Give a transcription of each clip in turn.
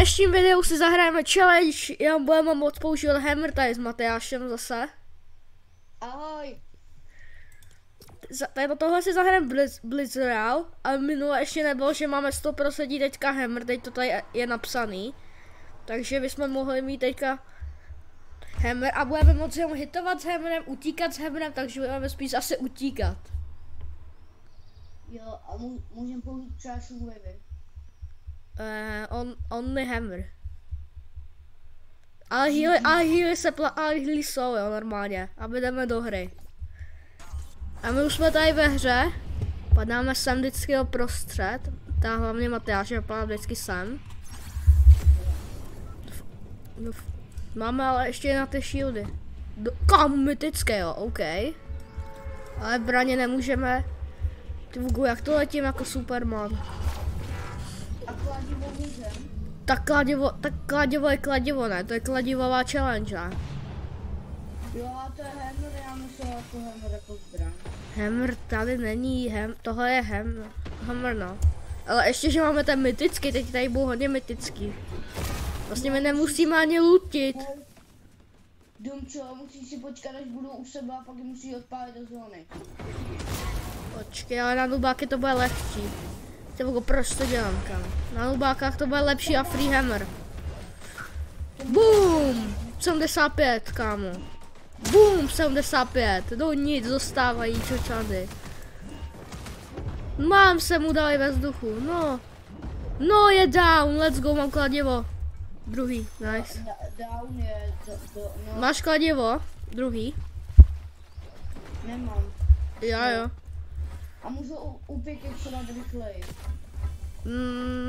dnešním videu si zahrajeme challenge, jenom budeme moc používat hammer tady s Matyášem zase. Ahoj. Tady tohle si zahrajeme Blizzard, ale minule ještě nebylo, že máme 100% teďka hammer, teď to tady je napsaný. Takže bychom mohli mít teďka hammer a budeme moci jenom hitovat s hammerem, utíkat s hammerem, takže budeme spíš asi utíkat. Jo, a můžeme použít třeba šumlivy. Only hammer. Ale healy jsou, jo, normálně. A jdeme do hry. A my už jsme tady ve hře. Padáme sem vždycky do prostřed. Ta hlavně Matyáš, padá vždycky sem. Máme ale ještě na ty shieldy. Kam mytické, jo, OK. Ale braně nemůžeme. Ty vůgu, jak to letím jako Superman. A kladivo můžem? Tak kladivo je kladivo, ne? To je kladivová challenge, ne? Jo, a to je hammer, já myslel jako hammer jako zbraň. Hammer tady není, tohle je hammer, no. Ale ještě, že máme ten mytický, teď tady budou hodně mytický. Vlastně my nemusíme ani lootit. Dumčo, musíš si počkat, až budou u sebe a pak je musí odpálit do zóny. Počkej, ale na nubáky to bude lehčí. Proč to dělám, kam? Na nubákách to bude lepší a free hammer. Boom! 75, kámo. Boom, 75. No nic, dostávají čočady. Mám se mu dali ve vzduchu, no. No je down, let's go, mám kladivo. Druhý, nice. Down je no. Máš kladivo? Druhý? Nemám. Jo. A můžu upět se dát rychleji.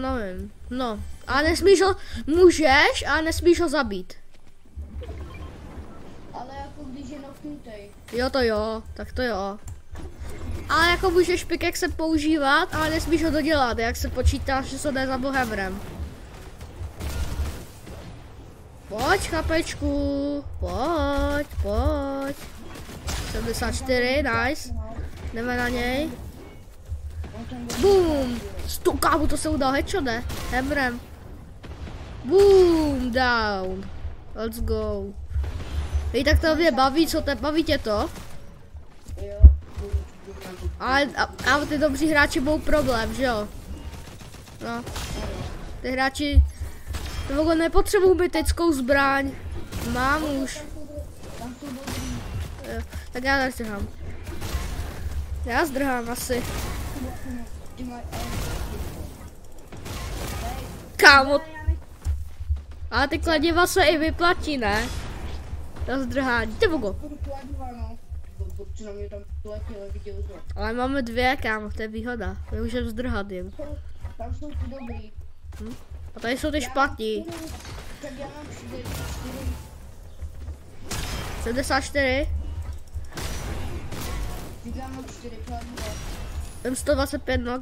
Nevím, no. A nesmíš ho, můžeš, ale nesmíš ho zabít. Ale jako když je knocknutej. Jo to jo, tak to jo. Ale jako můžeš pickaxe používat, ale nesmíš ho dodělat, jak se počítá, že se jde za bohemrem. Pojď, chlapečku, pojď. 74, nice. Jdeme na něj. Boom! Kámo, to se udal headshot, ne? Hammerem. Boom! Down. Let's go. Hej, tak to mě baví, baví tě to? Jo. Ale ty dobří hráči budou problém, že jo? No. Ty hráči to nepotřebují mytickou zbraň. Mám už. Jo, tak já zdrhám. Já zdrhám asi. Kámo. Ale ty kladiva se i vyplatí, ne? To zdrhání. Ty vogo. Ale máme dvě, kámo, to je výhoda. My můžeme zdrhat jim. Tam jsou ty dobrý. A tady jsou ty špatní. Tak já mám 74. Já mám 4 kladiva. Jsem 125, no,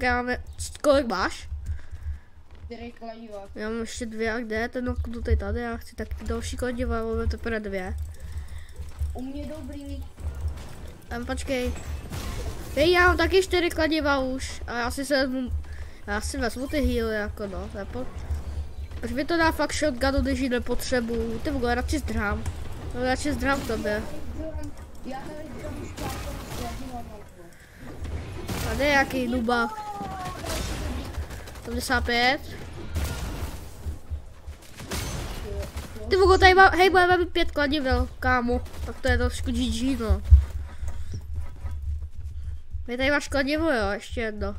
kolik máš? 4 kladiva. Já mám ještě dvě, a kde je ten oknutý tady, já chci taky další kladiva, máme teprve dvě. U mě dobrý. Počkej. Hej, já mám taky 4 kladiva už, a já si vezmu ty healy, jako no, Proč mi to dá fakt shotgunu, když ji nepotřebuju? Ty vůbec, radši zdrhám. No, radši zdrhám tobě. Já nevím, už kladiva. Tady je jaký nubák. 75. Ty vogo, tady mám, hej, budeme mít 5 kladivel, kámo. Tak to je trošku GG, no. Vy tady máš kladivo, jo, ještě jedno.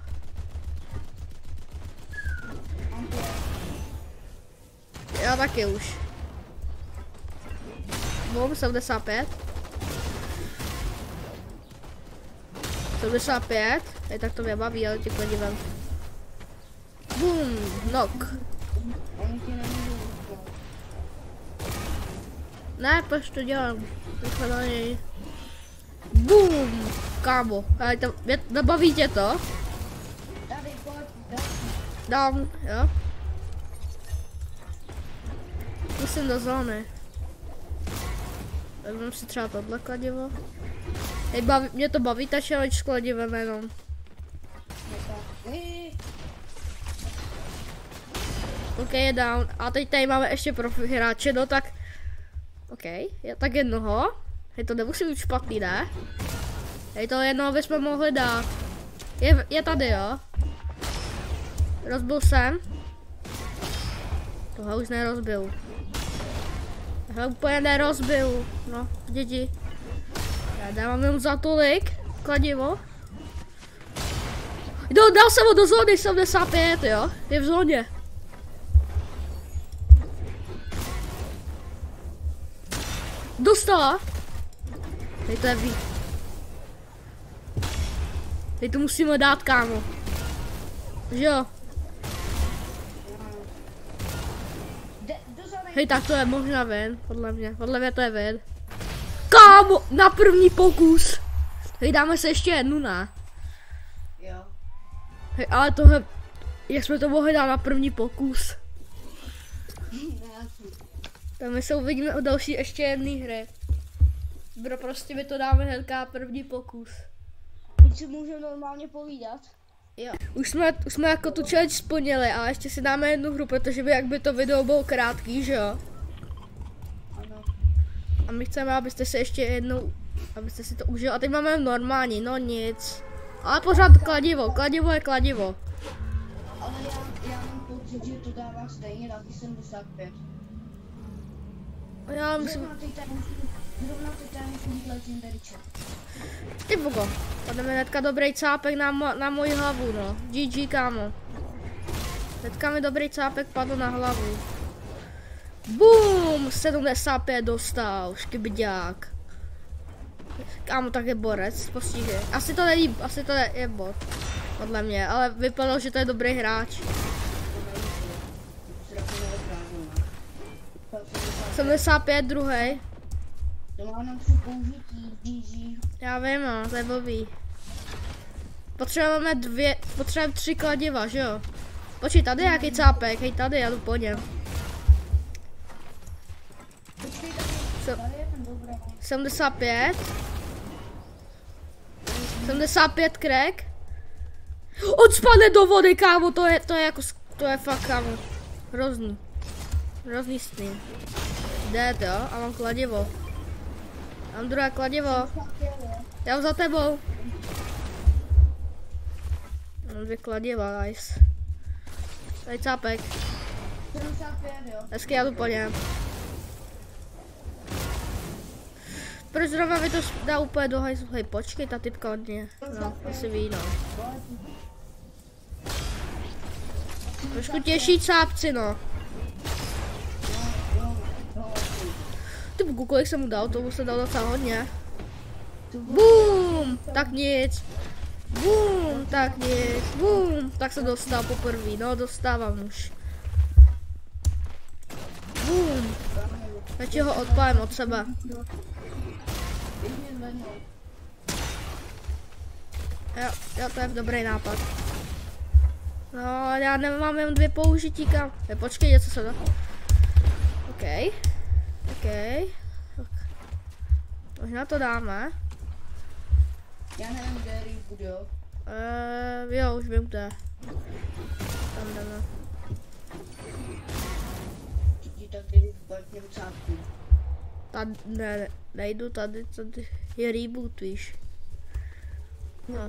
Já taky už. Bum, 75. 75. Hej, tak to mě baví, ale těch kladivem. Boom, knock. Ne, proč to dělám? Rychle na něj. Boom, kámo. Nebaví tě to? Dám, jo. Musím do zóny. Vezmeme si třeba tohle kladivo. Hej, mě to baví ta challenge s kladivem jenom. OK, je down. A teď tady máme ještě profi hráče, no tak... OK, tak jednoho. Hej, to nemusí být špatný, ne? Hej, to jednoho bychom mohli dát. Je tady, jo? Rozbil jsem. Tohle už nerozbil. Tohle úplně nerozbil. No, děti. Já dávám jenom za tolik. Kladivo. Dal jsem ho do zóny 75, jo? Je v zóně. Dostala. Teď to je víc. Teď to musíme dát, kámo. Že jo? Hej, tak to je možná ven, podle mě. Podle mě to je ven. Kámo, na první pokus. Hej, dáme se ještě jednu, ne? Jo. Hej, ale tohle, jak jsme to mohli dát na první pokus? Tam my se uvidíme o další ještě jedné hry. Bro, prostě my to dáme hnedka první pokus. Teď si můžeme normálně povídat. Jo. Už jsme jako tu challenge splnili, ale ještě si dáme jednu hru, protože by jak by to video bylo krátký, že jo? Ano. A my chceme, abyste si ještě jednou, abyste si to užili. A teď máme normální, no nic. Ale pořád kladivo, kladivo je kladivo. Ale já mám pocit, že to dává stejně taky 75. Já myslím... Zrovna ty tady musí být legendary chat. Ty bogo, pademe hnedka dobrý cápek na moji hlavu, no. GG, kámo. Hnedka mi dobrý cápek padl na hlavu. Boom! 75 dostal, škybiďák. Kámo, tak je borec, postihy. Asi to je bot. Podle mě, ale vypadalo, že to je dobrý hráč. 75, druhý. To má nám při použití, GG. Já vím, no, to je blbý. Potřebujeme 3 kladiva, že jo? Počkej, tady je nějaký cápek, hej, tady, já jdu po něm. Počkej, tady je ten dobrý. 75. 75 crack. On spadne do vody, kámo, to je fakt, kámo. Hrozný sny. Jde to, jo, a mám kladivo. Mám druhé kladivo. Já mám za tebou. Mám 2 kladiva, nice. Tady cápek. 75, jo. Hezky, já jdu po něm. Proč zrovna mi to dá úplně do hajzlu? Hej, počkej, ta typka od mě. No, asi ví, no. Trošku těžší cápci, no. Ty buku, kolik jsem mu dal? Tomu se dal docela hodně. Boom! Tak nic. Boom! Tak nic. Boom! Tak se dostal poprvé. No, dostávám už. Boom! Teď ho odpálím od sebe. Jo, to je dobrý nápad. No, já nemám jen 2 použití, kam. Počkej, něco se dá. OK. Možná to dáme. Já nevím, kde je reboot, jo. Jo, už vím, kde. Tam jdeme. Ti tak jdu v něm cápku. Tady, nejdu tady je reboot, víš. No.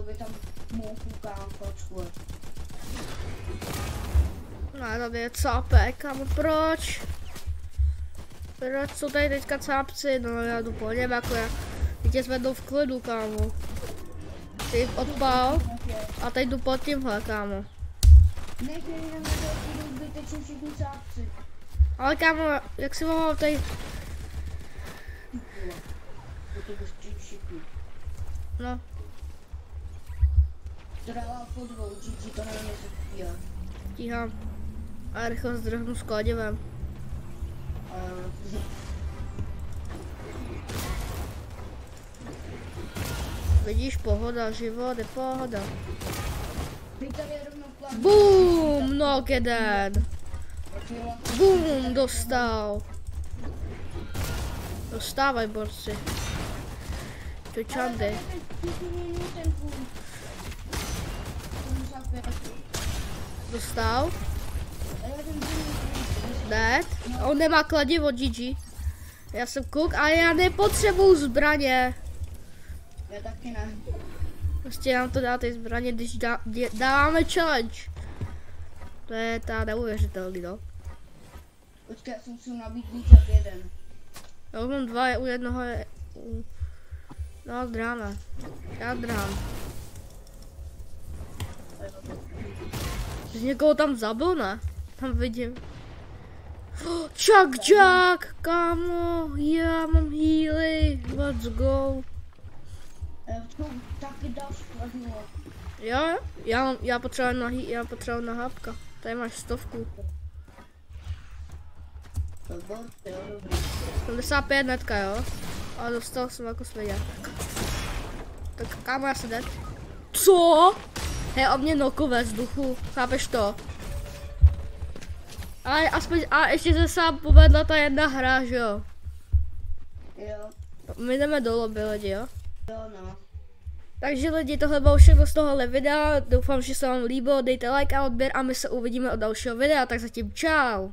By tam mouchu kámočku. No, tady je cápek, kámo, proč? Proč jsou tady teďka cápci? No, já jdu po něm, jako já. Teď je zvednou v klidu, kámo. Ty odpal a teď jdu pod tímhle, kámo. Nech mě jenom budou zbytečně všichni cápci. Ale kámo, jak si mohl tady... No. To dává po 2, GG, to nevím, jestli stíhá. Stíhám. A rychle zdrhnu s kladivem. Vidíš, pohoda, život je pohoda. Boom, knock jeden. Boom, dostal. Dostávaj, borci. To čandy. Dostal. Dead. On nemá kladivo, GG. Já jsem kluk a já nepotřebuju zbraně. Já taky ne. Prostě nám to dá ty zbraně, když dáváme challenge. To je ta neuvěřitelný, no. Počkej, já jsem musel nabít víc jak jeden. Já mám dva, u jednoho je... No, dráme. Já drám. Jsi někoho tam zabil, ne? Tam vidím. Chuck Jack, kámo, já mám healy, let's go. Taky dáš kladnu. Jo, já potřebuji na hápka. Tady máš 100. To bylo, jo, dobrý. 75 netka, jo? A dostal jsem jako svědět. Tak kámo, já se jde. Co? Hej, on mě nokl ve vzduchu, chápeš to? Ale aspoň, a ještě se sám povedla ta jedna hra, že jo? Jo, My jdeme do lobby, lidi, jo? jo, no. Takže lidi, tohle bylo všechno z tohohle videa, doufám, že se vám líbilo, dejte like a odběr a my se uvidíme od dalšího videa, tak zatím čau!